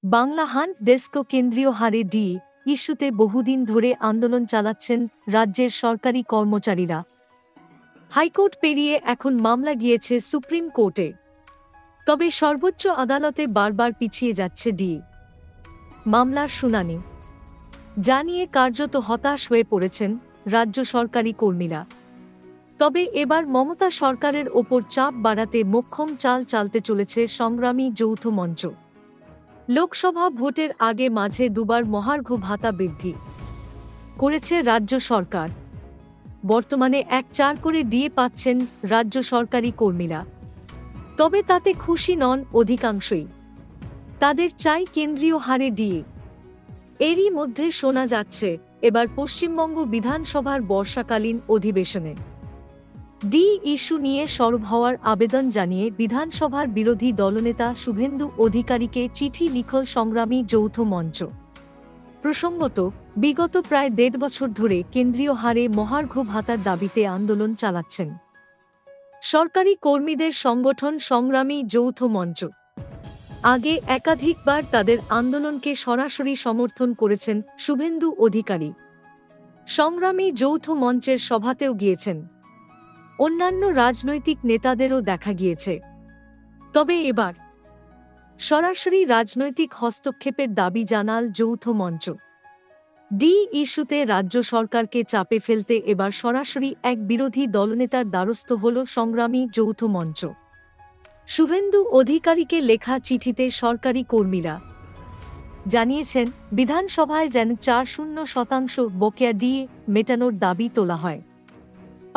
Bangla hunt desk কেন্দ্রীয় হারে D ইস্যুতে বহুদিন ধরে আন্দোলন চালাচ্ছেন রাজ্যের সরকারি কর্মচারীরা। হাইকোর্ট পেরিয়ে এখন মামলা গিয়েছে সুপ্রিম কোর্টে। তবে সর্বোচ্চ আদালতে বারবার পিছিয়ে যাচ্ছে ডি মামলার শুনানি। জানিয়ে কার্যত হতাশ হয়ে পড়েছেন রাজ্য সরকারি কর্মীরা। তবে এবার মমতা সরকারের ওপর চাপ বাড়াতে মোক্ষম চাল চালতে চলেছে সংগ্রামী যৌথ মঞ্চ। লোকসভা ভোটের আগে মাঝে দুবার মহার্ঘ ভাতা বৃদ্ধি করেছে রাজ্য সরকার। বর্তমানে 1/4 করে ডিএ পাচ্ছেন রাজ্য সরকারি কর্মীরা। তবে তাতে খুশি নন অধিকাংশই। তাদের চাই কেন্দ্রীয় হারে ডিএ। এরই মধ্যে শোনা যাচ্ছে এবার পশ্চিমবঙ্গ বিধানসভার বর্ষাকালীন অধিবেশনে ডি ইস্যু নিয়ে সরব হওয়ার আবেদন জানিয়ে বিধানসভার বিরোধী দলনেতা শুভেন্দু অধিকারীকে চিঠি লিখল সংগ্রামী যৌথ মঞ্চ। প্রসঙ্গত, বিগত প্রায় 1.5 বছর ধরে কেন্দ্রীয় হারে মহার্ঘ ভাতার দাবিতে আন্দোলন চালাচ্ছেন সরকারি কর্মীদের সংগঠন সংগ্রামী যৌথ মঞ্চ। আগে একাধিকবার তাদের আন্দোলনকে সরাসরি সমর্থন করেছেন শুভেন্দু অধিকারী। সংগ্রামী যৌথ মঞ্চের সভাতেও গিয়েছেন। অন্যান্য রাজনৈতিক নেতাদেরও দেখা গিয়েছে। তবে এবার সরাসরি রাজনৈতিক হস্তক্ষেপের দাবি জানাল যৌথ মঞ্চ। ডি ইস্যুতে রাজ্য সরকারকে চাপে ফেলতে এবার সরাসরি এক বিরোধী দলনেতার দ্বারস্থ হল সংগ্রামী যৌথ মঞ্চ। শুভেন্দু অধিকারীকে লেখা চিঠিতে সরকারি কর্মীরা জানিয়েছেন বিধানসভায় যেন 4% বকেয়া ডিএ মেটানোর দাবি তোলা হয়।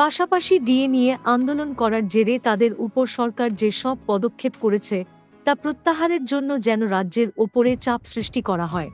পাশাপাশি ডিএ নিয়ে আন্দোলন করার জেরে তাদের উপর সরকার যে সব পদক্ষেপ করেছে তা প্রত্যাহারের জন্য যেন রাজ্যের ওপরে চাপ সৃষ্টি করা হয়।